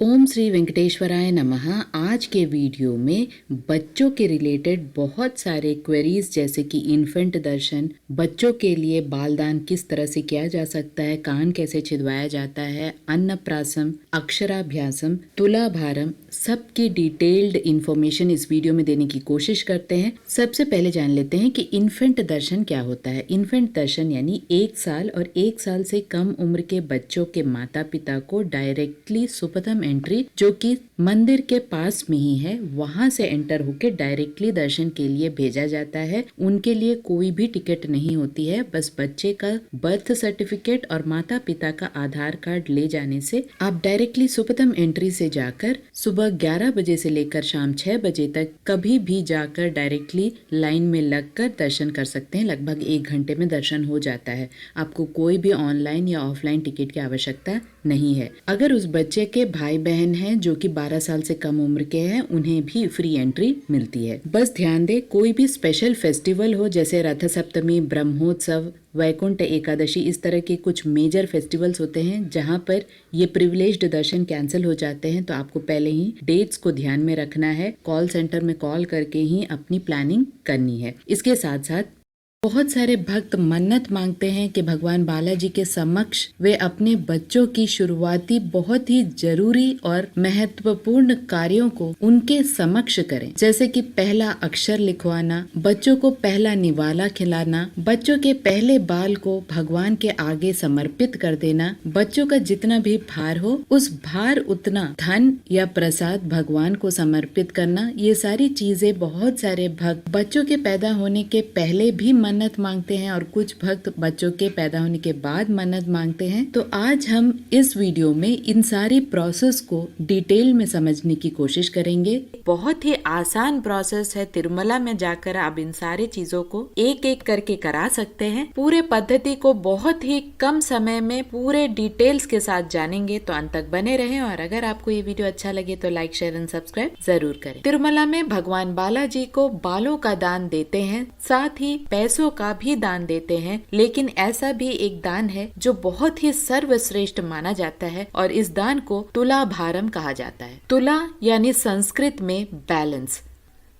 ओम श्री वेंकटेश्वराय नमः। आज के वीडियो में बच्चों के रिलेटेड बहुत सारे क्वेरीज जैसे कि इन्फेंट दर्शन, बच्चों के लिए बालदान किस तरह से किया जा सकता है, कान कैसे छिदवाया जाता है, अन्नप्राशन, अक्षराभ्यासम, तुलाभारम, सबकी डिटेल्ड इंफॉर्मेशन इस वीडियो में देने की कोशिश करते हैं। सबसे पहले जान लेते हैं कि इन्फेंट दर्शन क्या होता है। इन्फेंट दर्शन यानी 1 साल और 1 साल से कम उम्र के बच्चों के माता पिता को डायरेक्टली सुपथम एंट्री, जो कि मंदिर के पास में ही है, वहां से एंटर होके डायरेक्टली दर्शन के लिए भेजा जाता है। उनके लिए कोई भी टिकट नहीं होती है, बस बच्चे का बर्थ सर्टिफिकेट और माता पिता का आधार कार्ड ले जाने से आप डायरेक्टली सुपथम एंट्री से जाकर सुबह 11 बजे से लेकर शाम 6 बजे तक कभी भी जाकर डायरेक्टली लाइन में लगकर दर्शन कर सकते हैं। लगभग 1 घंटे में दर्शन हो जाता है। आपको कोई भी ऑनलाइन या ऑफलाइन टिकट की आवश्यकता नहीं है। अगर उस बच्चे के भाई बहन हैं जो कि 12 साल से कम उम्र के हैं, उन्हें भी फ्री एंट्री मिलती है। बस ध्यान दे, कोई भी स्पेशल फेस्टिवल हो जैसे रथ सप्तमी, ब्रह्मोत्सव, वैकुंठ एकादशी, इस तरह के कुछ मेजर फेस्टिवल्स होते हैं जहां पर ये प्रिविलेज्ड दर्शन कैंसिल हो जाते हैं, तो आपको पहले ही डेट्स को ध्यान में रखना है। कॉल सेंटर में कॉल करके ही अपनी प्लानिंग करनी है। इसके साथ साथ बहुत सारे भक्त मन्नत मांगते हैं कि भगवान बालाजी के समक्ष वे अपने बच्चों की शुरुआती बहुत ही जरूरी और महत्वपूर्ण कार्यों को उनके समक्ष करें, जैसे कि पहला अक्षर लिखवाना, बच्चों को पहला निवाला खिलाना, बच्चों के पहले बाल को भगवान के आगे समर्पित कर देना, बच्चों का जितना भी भार हो उस भार उतना धन या प्रसाद भगवान को समर्पित करना। ये सारी चीजें बहुत सारे भक्त बच्चों के पैदा होने के पहले भी मन्नत मांगते हैं और कुछ भक्त बच्चों के पैदा होने के बाद मन्नत मांगते हैं। तो आज हम इस वीडियो में इन सारी प्रोसेस को डिटेल में समझने की कोशिश करेंगे। बहुत ही आसान प्रोसेस है। तिरुमला में जाकर आप इन सारी चीजों को एक एक करके करा सकते हैं। पूरे पद्धति को बहुत ही कम समय में पूरे डिटेल्स के साथ जानेंगे, तो अंत तक बने रहें। और अगर आपको ये वीडियो अच्छा लगे तो लाइक, शेयर एंड सब्सक्राइब जरूर करें। तिरुमला में भगवान बालाजी को बालों का दान देते हैं, साथ ही पैसों का भी दान देते हैं। लेकिन ऐसा भी एक दान है जो बहुत ही सर्वश्रेष्ठ माना जाता है और इस दान को तुलाभारम कहा जाता है। तुला यानी संस्कृत में बैलेंस।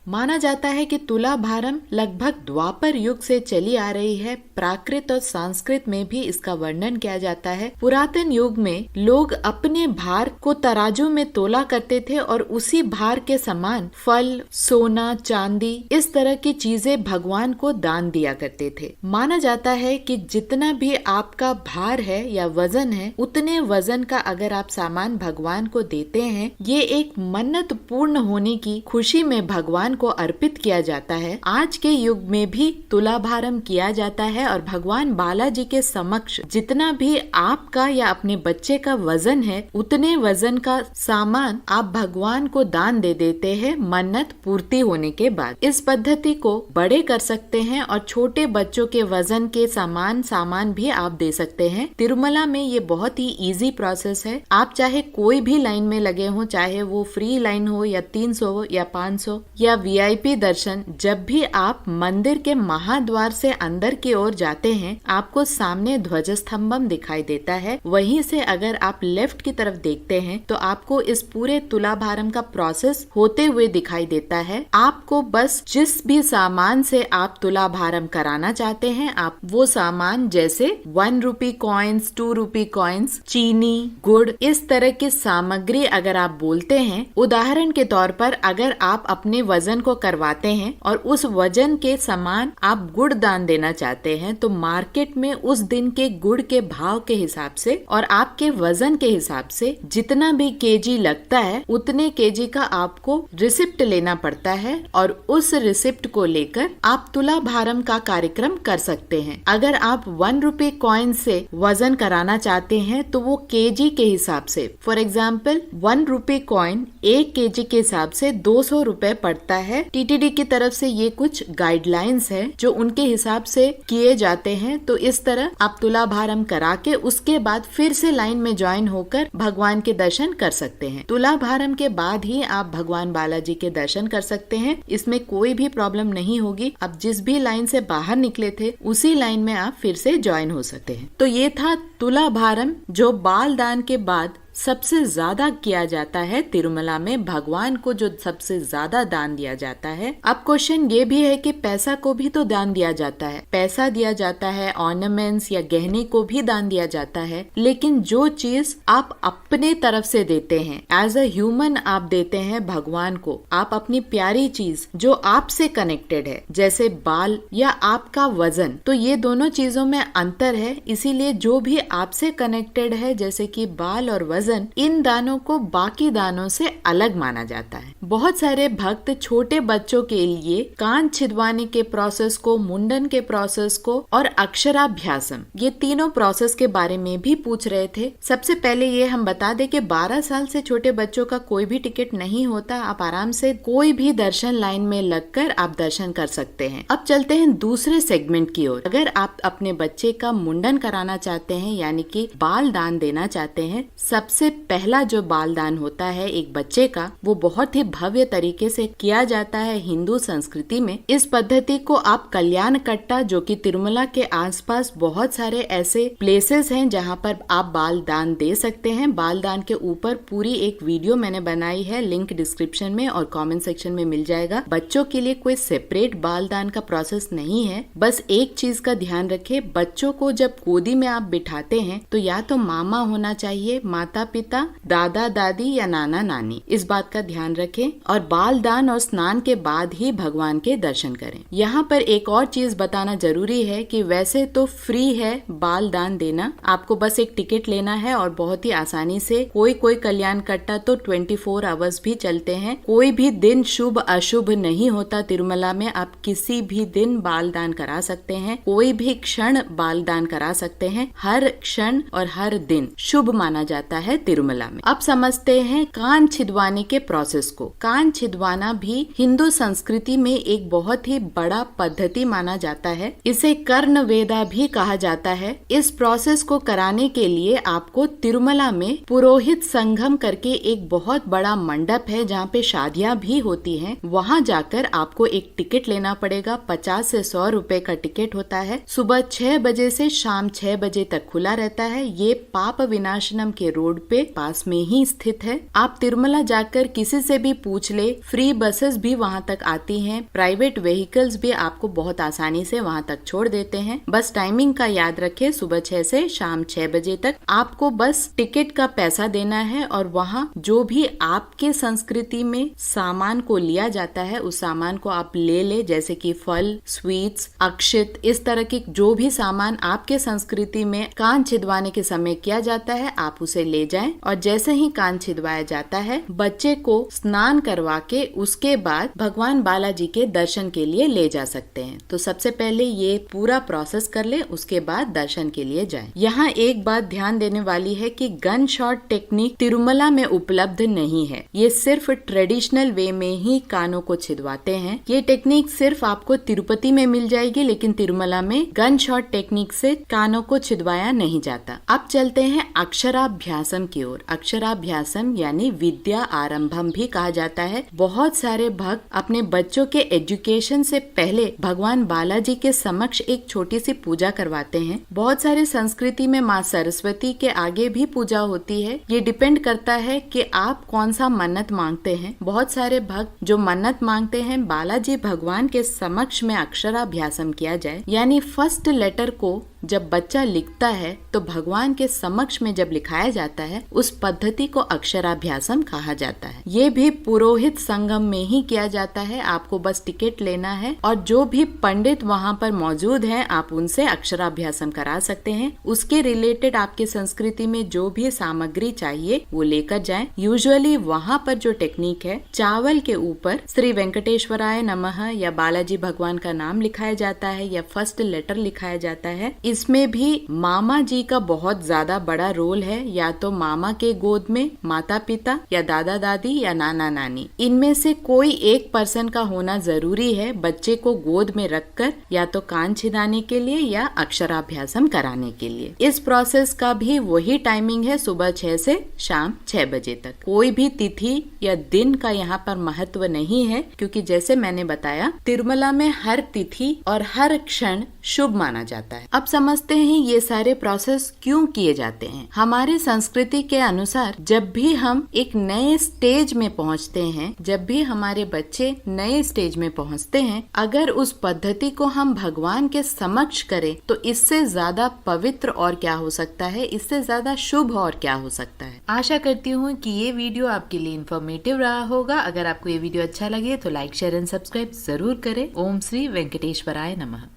माना जाता है कि तुलाभारम लगभग द्वापर युग से चली आ रही है। प्राकृत और संस्कृत में भी इसका वर्णन किया जाता है। पुरातन युग में लोग अपने भार को तराजू में तोला करते थे और उसी भार के समान फल, सोना, चांदी, इस तरह की चीजें भगवान को दान दिया करते थे। माना जाता है कि जितना भी आपका भार है या वजन है, उतने वजन का अगर आप सामान भगवान को देते हैं, ये एक मन्नत पूर्ण होने की खुशी में भगवान को अर्पित किया जाता है। आज के युग में भी तुलाभारम किया जाता है और भगवान बालाजी के समक्ष जितना भी आपका या अपने बच्चे का वजन है, उतने वजन का सामान आप भगवान को दान दे देते हैं मन्नत पूर्ति होने के बाद। इस पद्धति को बड़े कर सकते हैं और छोटे बच्चों के वजन के सामान भी आप दे सकते हैं। तिरुमला में ये बहुत ही इजी प्रोसेस है। आप चाहे कोई भी लाइन में लगे हो, चाहे वो फ्री लाइन हो या 300 हो या 500 या वीआईपी दर्शन, जब भी आप मंदिर के महाद्वार से अंदर की ओर जाते हैं, आपको सामने ध्वजस्तंभम दिखाई देता है। वहीं से अगर आप लेफ्ट की तरफ देखते हैं तो आपको इस पूरे तुलाभारम का प्रोसेस होते हुए दिखाई देता है। आपको बस जिस भी सामान से आप तुलाभारम कराना चाहते हैं, आप वो सामान जैसे 1 रुपी कॉइन्स, 2 रुपी कॉइन्स, चीनी, गुड़, इस तरह की सामग्री अगर आप बोलते हैं, उदाहरण के तौर पर अगर आप अपने वजन को करवाते हैं और उस वजन के समान आप गुड़ दान देना चाहते हैं, तो मार्केट में उस दिन के गुड़ के भाव के हिसाब से और आपके वजन के हिसाब से जितना भी केजी लगता है, उतने केजी का आपको रिसिप्ट लेना पड़ता है और उस रिसिप्ट को लेकर आप तुलाभारम का कार्यक्रम कर सकते हैं। अगर आप 1 रुपी कॉइन से वजन कराना चाहते हैं तो वो केजी के हिसाब से, for example 1 rupee coin 1 KG के हिसाब से 200 रुपए पड़ता है। टीटीडी की तरफ से ये कुछ गाइडलाइंस है जो उनके हिसाब से किए जाते हैं। तो इस तरह आप तुलाभारम करा के उसके बाद फिर से लाइन में ज्वाइन होकर भगवान के दर्शन कर सकते हैं। तुलाभारम के बाद ही आप भगवान बालाजी के दर्शन कर सकते हैं। इसमें कोई भी प्रॉब्लम नहीं होगी। आप जिस भी लाइन से बाहर निकले थे उसी लाइन में आप फिर से ज्वाइन हो सकते हैं। तो ये था तुलाभारम, जो बाल दान के बाद सबसे ज्यादा किया जाता है तिरुमला में, भगवान को जो सबसे ज्यादा दान दिया जाता है। अब क्वेश्चन ये भी है कि पैसा को भी तो दान दिया जाता है, पैसा दिया जाता है, ऑर्नामेंट्स या गहने को भी दान दिया जाता है, लेकिन जो चीज आप अपने तरफ से देते हैं, एज अ ह्यूमन आप देते हैं भगवान को, आप अपनी प्यारी चीज जो आपसे कनेक्टेड है, जैसे बाल या आपका वजन, तो ये दोनों चीजों में अंतर है। इसीलिए जो भी आपसे कनेक्टेड है, जैसे कि बाल और वजन, इन दानों को बाकी दानों से अलग माना जाता है। बहुत सारे भक्त छोटे बच्चों के लिए कान छिदवाने के प्रोसेस को, मुंडन के प्रोसेस को और अक्षराभ्यासम, ये तीनों प्रोसेस के बारे में भी पूछ रहे थे। सबसे पहले ये हम बता दें कि 12 साल से छोटे बच्चों का कोई भी टिकट नहीं होता, आप आराम से कोई भी दर्शन लाइन में लगकर आप दर्शन कर सकते हैं। अब चलते हैं दूसरे सेगमेंट की ओर। अगर आप अपने बच्चे का मुंडन कराना चाहते हैं, यानी कि बाल दान देना चाहते हैं, सबसे पहला जो बाल दान होता है एक बच्चे का, वो बहुत ही भव्य तरीके से किया जाता है हिंदू संस्कृति में। इस पद्धति को आप कल्याण कट्टा, जो कि तिरुमला के आसपास बहुत सारे ऐसे प्लेसेस हैं जहां पर आप बाल दान दे सकते हैं। बाल दान के ऊपर पूरी एक वीडियो मैंने बनाई है, लिंक डिस्क्रिप्शन में और कमेंट सेक्शन में मिल जाएगा। बच्चों के लिए कोई सेपरेट बाल दान का प्रोसेस नहीं है। बस एक चीज का ध्यान रखें, बच्चों को जब गोदी में आप बिठाते हैं तो या तो मामा होना चाहिए, माता पिता, दादा दादी या नाना नानी, इस बात का ध्यान रखें। और बाल दान और स्नान के बाद ही भगवान के दर्शन करें। यहाँ पर एक और चीज बताना जरूरी है कि वैसे तो फ्री है बाल दान देना, आपको बस एक टिकट लेना है और बहुत ही आसानी से कोई कल्याण कट्टा तो 24 आवर्स भी चलते हैं। कोई भी दिन शुभ अशुभ नहीं होता तिरुमला में, आप किसी भी दिन बाल दान करा सकते हैं, कोई भी क्षण बाल दान करा सकते हैं। हर क्षण और हर दिन शुभ माना जाता है तिरुमला में। अब समझते हैं कान छिदवाने के प्रोसेस को। कान छिदवाना भी हिंदू संस्कृति में एक बहुत ही बड़ा पद्धति माना जाता है। इसे कर्ण वेदा भी कहा जाता है। इस प्रोसेस को कराने के लिए आपको तिरुमला में पुरोहित संगम करके एक बहुत बड़ा मंडप है जहाँ पे शादियां भी होती हैं। वहाँ जाकर आपको एक टिकट लेना पड़ेगा, 50 से 100 रुपए का टिकट होता है। सुबह 6 बजे से शाम 6 बजे तक खुला रहता है। ये पाप विनाशनम के रोड पे पास में ही स्थित है। आप तिरुमला जाकर किसी से भी पूछ ले, फ्री बसेस भी वहाँ तक आती हैं, प्राइवेट व्हीकल्स भी आपको बहुत आसानी से वहाँ तक छोड़ देते हैं। बस टाइमिंग का याद रखें, सुबह 6 से शाम 6 बजे तक। आपको बस टिकट का पैसा देना है और वहाँ जो भी आपके संस्कृति में सामान को लिया जाता है उस सामान को आप ले, जैसे कि फल, स्वीट्स, अक्षित, इस तरह के जो भी सामान आपके संस्कृति में कान छिदवाने के समय किया जाता है आप उसे ले जाएं। और जैसे ही कान छिदवाया जाता है, बच्चे को स्नान करवा के उसके बाद भगवान बालाजी के दर्शन के लिए ले जा सकते हैं। तो सबसे पहले ये पूरा प्रोसेस कर ले, उसके बाद दर्शन के लिए जाएं। यहाँ एक बात ध्यान देने वाली है कि गन शॉट टेक्निक तिरुमला में उपलब्ध नहीं है। ये सिर्फ ट्रेडिशनल वे में ही कानों को छिदवाते हैं। ये टेक्निक सिर्फ आपको तिरुपति में मिल जाएगी, लेकिन तिरुमला में गन शॉट टेक्निक से कानों को छिदवाया नहीं जाता। अब चलते हैं अक्षराभ्यासम की ओर। अक्षराभ्यासम यानी विद्या आरंभम भी कहा जाता है। बहुत सारे भक्त अपने बच्चों के एजुकेशन से पहले भगवान बालाजी के समक्ष एक छोटी सी पूजा करवाते हैं। बहुत सारे संस्कृति में माँ सरस्वती के आगे भी पूजा होती है। ये डिपेंड करता है कि आप कौन सा मन्नत मांगते हैं। बहुत सारे भक्त जो मन्नत मांगते हैं बालाजी भगवान के समक्ष में अक्षराभ्यासम किया जाए, यानी फर्स्ट लेटर को जब बच्चा लिखता है तो भगवान के समक्ष में जब लिखाया जाता है, उस पद्धति को अक्षराभ्यासम कहा जाता है। ये भी पुरोहित संगम में ही किया जाता है। आपको बस टिकट लेना है और जो भी पंडित वहाँ पर मौजूद हैं आप उनसे अक्षराभ्यासम करा सकते हैं। उसके रिलेटेड आपके संस्कृति में जो भी सामग्री चाहिए वो लेकर जाएं। यूजुअली वहाँ पर जो टेक्निक है, चावल के ऊपर श्री वेंकटेश्वराय नमः या बालाजी भगवान का नाम लिखाया जाता है या फर्स्ट लेटर लिखाया जाता है। इसमें भी मामा जी का बहुत ज्यादा बड़ा रोल है। या तो मामा के गोद में माता पिता या दादा दादी या नाना नानी, इनमें से कोई एक पर्सन का होना जरूरी है बच्चे को गोद में रखकर या तो कान छिदाने के लिए या अक्षराभ्यासम कराने के लिए। इस प्रोसेस का भी वही टाइमिंग है, सुबह 6 से शाम 6 बजे तक। कोई भी तिथि या दिन का यहाँ पर महत्व नहीं है, क्योंकि जैसे मैंने बताया तिरुमला में हर तिथि और हर क्षण शुभ माना जाता है। अब समझते हैं ये सारे प्रोसेस क्यों किए जाते हैं। हमारी संस्कृति के अनुसार जब भी हम एक नए स्टेज में पहुंचते हैं, जब भी हमारे बच्चे नए स्टेज में पहुंचते हैं, अगर उस पद्धति को हम भगवान के समक्ष करें तो इससे ज्यादा पवित्र और क्या हो सकता है, इससे ज्यादा शुभ और क्या हो सकता है। आशा करती हूँ कि ये वीडियो आपके लिए इन्फॉर्मेटिव रहा होगा। अगर आपको ये वीडियो अच्छा लगे तो लाइक, शेयर एंड सब्सक्राइब जरूर करें। ओम श्री वेंकटेश्वराय नमः।